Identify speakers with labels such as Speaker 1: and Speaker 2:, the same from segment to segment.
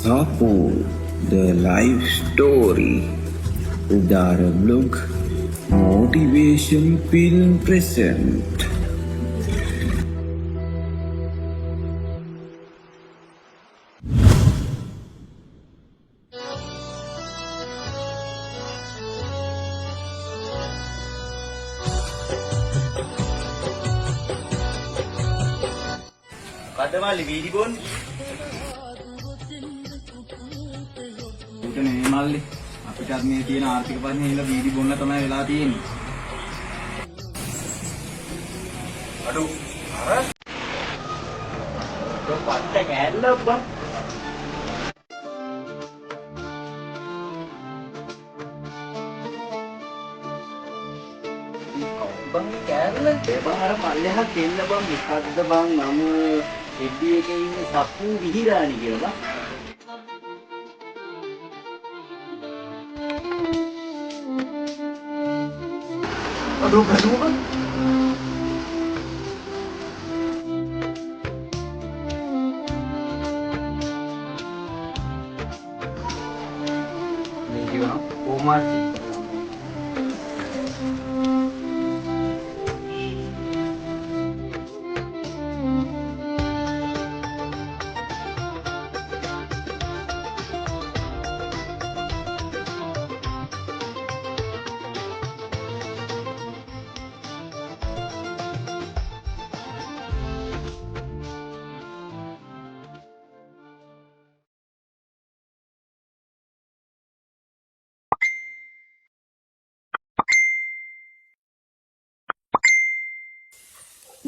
Speaker 1: Sapu, the life story. Udara blog, motivation film present.
Speaker 2: කඩමාලි වීඩි බොන්න. උට නෙමෙයි මල්ලි. අපිට මේ තියෙන ආර්ථික පරිදි හින්දා වීඩි බොන්න තමයි වෙලා තියෙන්නේ. අඩු අර පට්ට කෑල්ල බං. බං කෑල්ල ඒ බාර මල්ලෙහා දෙන්න බං මොකද්ද බං නම එඩ්ඩි එකේ ඉන්නේ සප්පු විහිරානි කියලා බං. අඩෝ ගලුව බං. මේ කියනවා කොමාර්ටි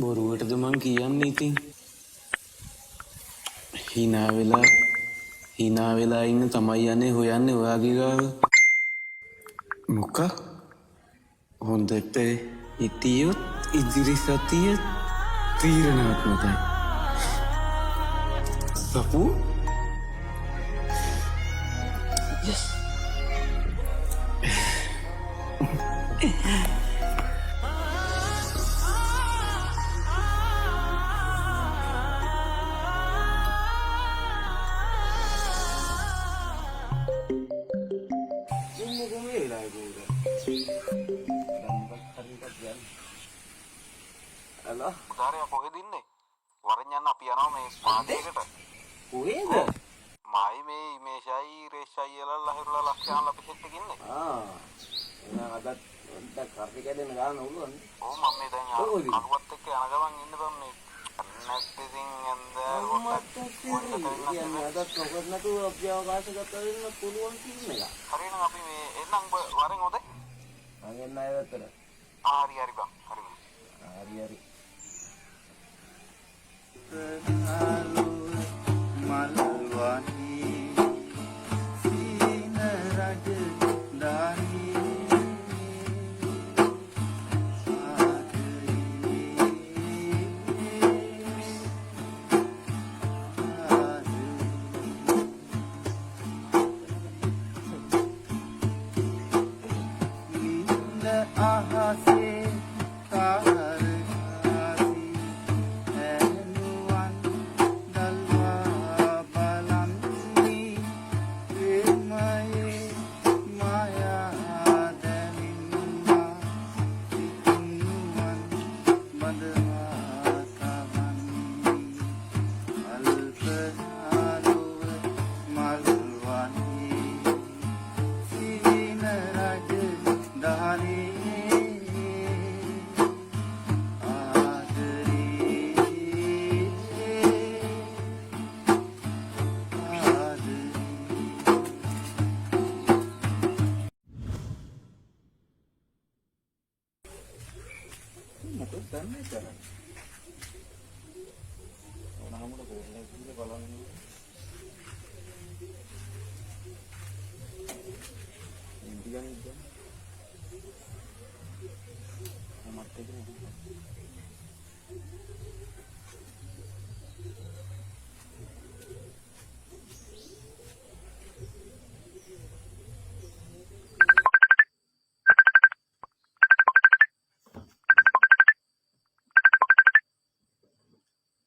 Speaker 3: බොරුවටද මං කියන්නේ ඉතින් හිනා වෙලා ඉන්න තමයි යන්නේ හොයන්නේ ඔයාගේ ගාව මොකක් හොඳට හිටියොත් ඉදිරි සතිය තීරණාත්මකයි සපු yes
Speaker 2: Halo.
Speaker 4: උදාරයා කොහෙද ඉන්නේ? වරෙන් යන්න අපි යනවා මේ පාදයකට.
Speaker 2: කොහෙද?
Speaker 4: මයි මේ මේෂයි රේෂයි යලලා හිරලා ලක්ෂණ අපි සෙට් ඉන්නේ.
Speaker 2: එහෙනම් අදත් පොඩ්ඩක් කරි කැදෙන ගාන උළුවන්නේ.
Speaker 4: ඔව් මම මේ දැන් අලුවත් එක්ක යන ගමන් ඉන්න බම් මේ නැත්නම්
Speaker 2: යන්නේ අදත් මොකද නැතුව අපි අවකාශ ගත වෙන්න පුළුවන් කියන එක.
Speaker 4: හරිනම් අපි මේ එන්නම් වරෙන් හොඳයි.
Speaker 2: මම එන්න අය අතර.
Speaker 4: හරි හරි බං. හරි.
Speaker 2: හරි.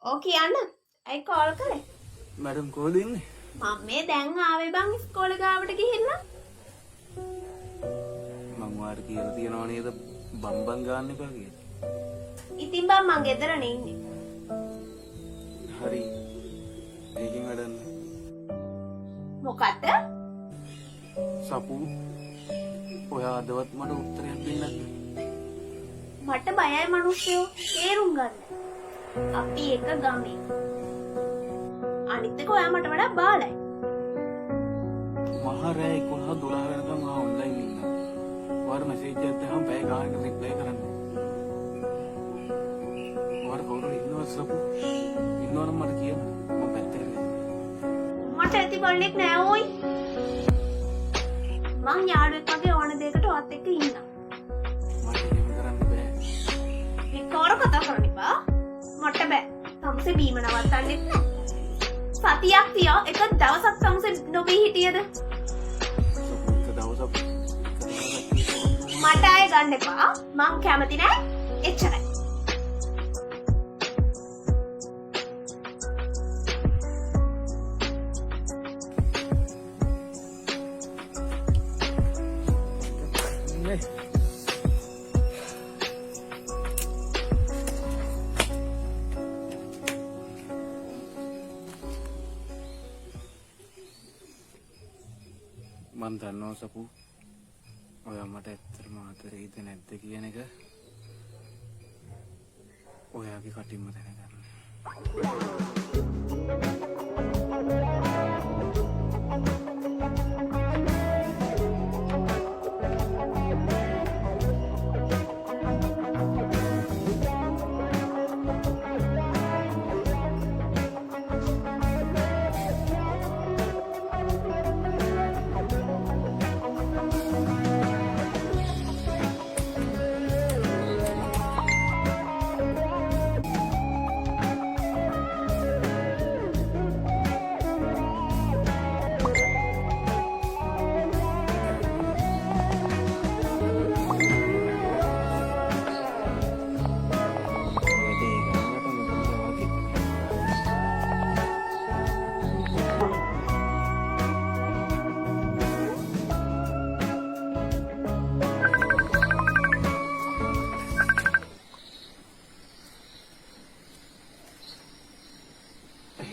Speaker 5: ඕ කියන්න. ඇයි කෝල් කරේ?
Speaker 2: මැඩම් කොහෙද ඉන්නේ?
Speaker 5: මම මේ දැන් ආවේ බං ඉස්කෝලේ ගාවට ගිහිල්ලා.
Speaker 3: මං වාට කියලා තියනවා නේද බම්බන් ගන්න එපා කියලා.
Speaker 5: ඉතින් බං මං ගෙදරනේ ඉන්නේ.
Speaker 3: හරි. මේකෙන් වැඩන්නේ.
Speaker 5: මොකද?
Speaker 3: සපු ඔයා අදවත් මට උත්තරයක් දෙන්නත්.
Speaker 5: මට බයයි මිනිස්සු තේරුම් ගන්න. අපි එක ගමේ. අනිත් එක ඔයා මට වඩා බාලයි.
Speaker 3: මහරෑ 11 12 වෙනකම් ආ ඔන්ලයින් ඉන්නවා. ඔයාට මැසේජ් එකක් දැම්මම පැය ගානකට රිප්ලයි කරන්න. ඔයාට කවුරු ඉන්නවද සපු? ඉන්නවනම් මට කියන්න. මම පැත්තකට යනවා.
Speaker 5: මට ඇති බල්ලෙක් නෑ ඕයි. මං යාළුවෙක් වගේ ඕන දෙයකට ඔයත් එක්ක ඉන්නවා.
Speaker 3: මට එහෙම කරන්න බෑ.
Speaker 5: විකාර කතා කරන්න එපා. මට බෑ. තමුසේ බීම නවත්තන්නෙත් නෑ. සතියක් තියා එක දවසක් තමුසේ නොබී හිටියද?
Speaker 3: සපු එක දවසක්
Speaker 5: මට ආයෙ ගන්න එපා. මං කැමති නෑ. එච්චරයි.
Speaker 3: මන් දන්නවා සපු ඔයා මට ඇත්තටම ආදරේද නැද්ද කියන එක ඔයාගේ කටින්ම දැනගන්න.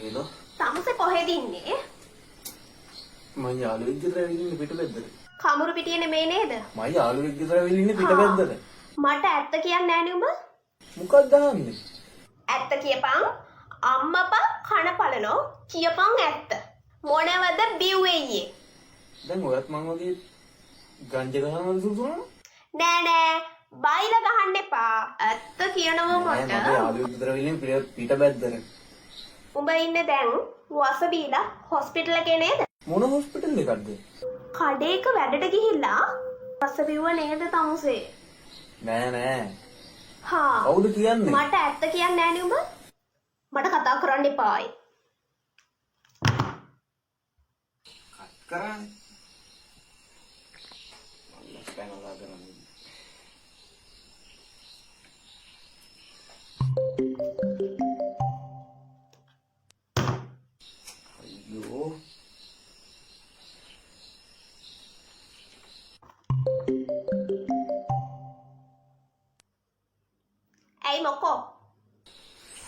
Speaker 3: හෙලෝ
Speaker 5: තමුසේ කොහෙද ඉන්නේ?
Speaker 3: මම යාළුවෙක් ගෙදර ඇවිල්ලා ඉන්නේ පිටපැද්දට.
Speaker 5: කමුරු පිටියේ නෙමේ නේද?
Speaker 3: මම යාළුවෙක් ගෙදර ඇවිල්ලා ඉන්නේ පිටපැද්දට.
Speaker 5: මට ඇත්ත කියන්නේ නෑනේ උඹ.
Speaker 3: මොකක්ද දාන්නේ?
Speaker 5: ඇත්ත කියපන්. අම්මපා කන පලනෝ කියපන් ඇත්ත. මොනවද බිව්වේ ඊයේ?
Speaker 3: දැන් ඔයත් මං වගේ ගංජා ගහනවද සුසුනා?
Speaker 5: නෑ නෑ බයිලා ගහන්න එපා. ඇත්ත කියනවා
Speaker 3: මම
Speaker 5: මට.
Speaker 3: යාළුවෙක් ගෙදර ඇවිල්ලා ඉන්නේ පිටපැද්දට.
Speaker 5: උඹ ඉන්නේ දැන් වස බීලා හොස්පිටල් එකේ නේද?
Speaker 3: මොන හොස්පිටල් එකක්ද?
Speaker 5: කඩේක වැඩට ගිහිල්ලා වස බිව්ව නේද තමුසේ?
Speaker 3: නෑ නෑ.
Speaker 5: හා
Speaker 3: කවුද කියන්නේ?
Speaker 5: මට ඇත්ත කියන්නේ නෑනේ උඹ. මට කතා කරන්න එපායි.
Speaker 3: කට් කරන්නේ. මම පැනලා කරන්නේ. අයියෝ.
Speaker 5: ඇයි මොකෝ?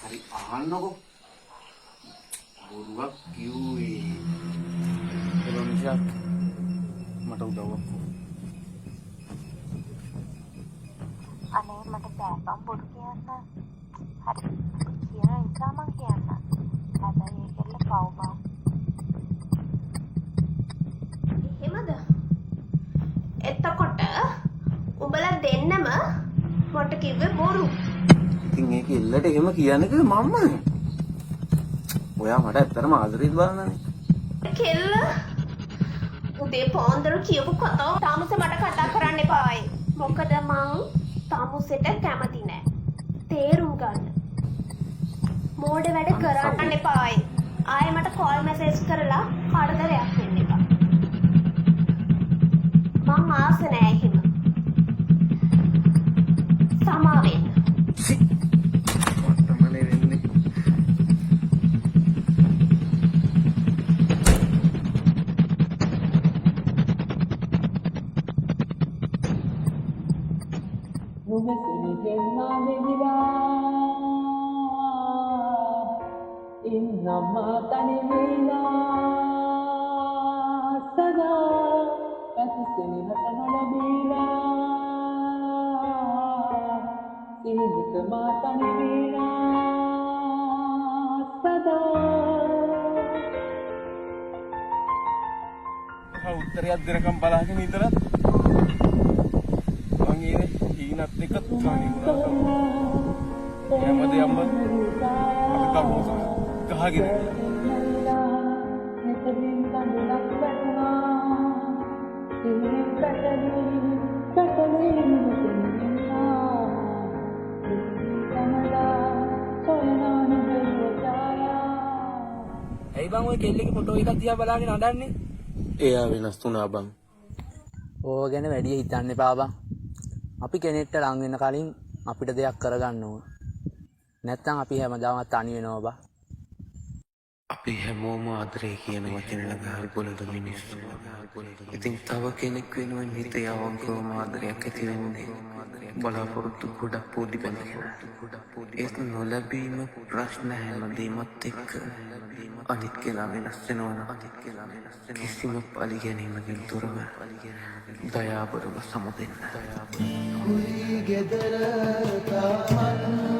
Speaker 3: හරි අහන්නකෝ. බොරුවක් කිව්වේ. එළොන්ජක් මට උදව්වක් කරන්න.
Speaker 6: අනේ මට බෑපම් බොරු කියන්න. හරි. කියන නිසා මං කියන්න. හැබැයි ඒකෙල්ල පව් බං.
Speaker 5: එහෙමද? එතකොට උඹලා දෙන්නම මට කිව්වේ බොරු.
Speaker 3: ඉතින් ඒක එල්ලට එහෙම කියන්නේ මම්මනේ. ඔයා මට ඇත්තටම ආදරෙත් බලන්නනේ.
Speaker 5: කෙල්ල උදේ පාන්දර කියපු කතාව තාමසේ මට කතා කරන්න එපායි. මොකද මං තාමුසෙට කැමති නෑ. තේරුම් ගන්න. මෝඩ වැඩ කරන්න එපායි. ආයෙ මට කෝල් මැසේජ් කරලා කරදරයක් වෙන්න එපා. මං ආස නෑ එහෙම. සමා වෙන්න.
Speaker 3: මටමනේ වෙන්නේ.
Speaker 2: නුඹ සිනිහෙන්නා වෙදිලා ඉන්නම්මා තනි වෙලා සදා පැතිසෙනිහස නොලැබීලා සිහිනික මා තනි වෙලා සදා
Speaker 3: උත්තරයක් දෙනකම් බලාගෙන ඉඳලා මං ඉන්නේ ඊනත් එක තුනයි වුණා. හැමදේම අපි කවුරුස ගහගෙන
Speaker 2: මෙතනින් බඳුනක් වැටුණා සිහින් පැටලී මුසෙන්නා කමලා සොයනාන දෙවියයා.
Speaker 7: ඇයි බං ඔය කෙල්ලගේ ෆොටෝ එකක් දිහා බලාගෙන අඬන්නේ?
Speaker 3: එයා වෙනස් වුණා බං.
Speaker 7: ඕව ගැන වැඩි හිතන්න එපා බං. අපි කෙනෙක්ට ලං වෙන්න කලින් අපිට දෙයක් කරගන්න ඕන. නැත්තම් අපි හැමදාම තනි වෙනවා බං.
Speaker 3: අපි හැමෝම ආදරේ කියන වචන ගහල් පොළොද මිනිස්සු. ඉතින් තව කෙනෙක් වෙනුවෙන් හිත යවංකවම ආදරයක් ඇති වෙන්නේ බලාපොරොත්තු ගොඩක් පොඩි වෙනවා. ඒක නොලැබීම ප්‍රශ්න හැමදේමත් එක්ක අනිත් කෙනා වෙනස් වෙනවා. කිසිම පරිගැනීමකින් තොරව දයාබරව සමුදෙන්න.
Speaker 2: ගෙදර තාමත්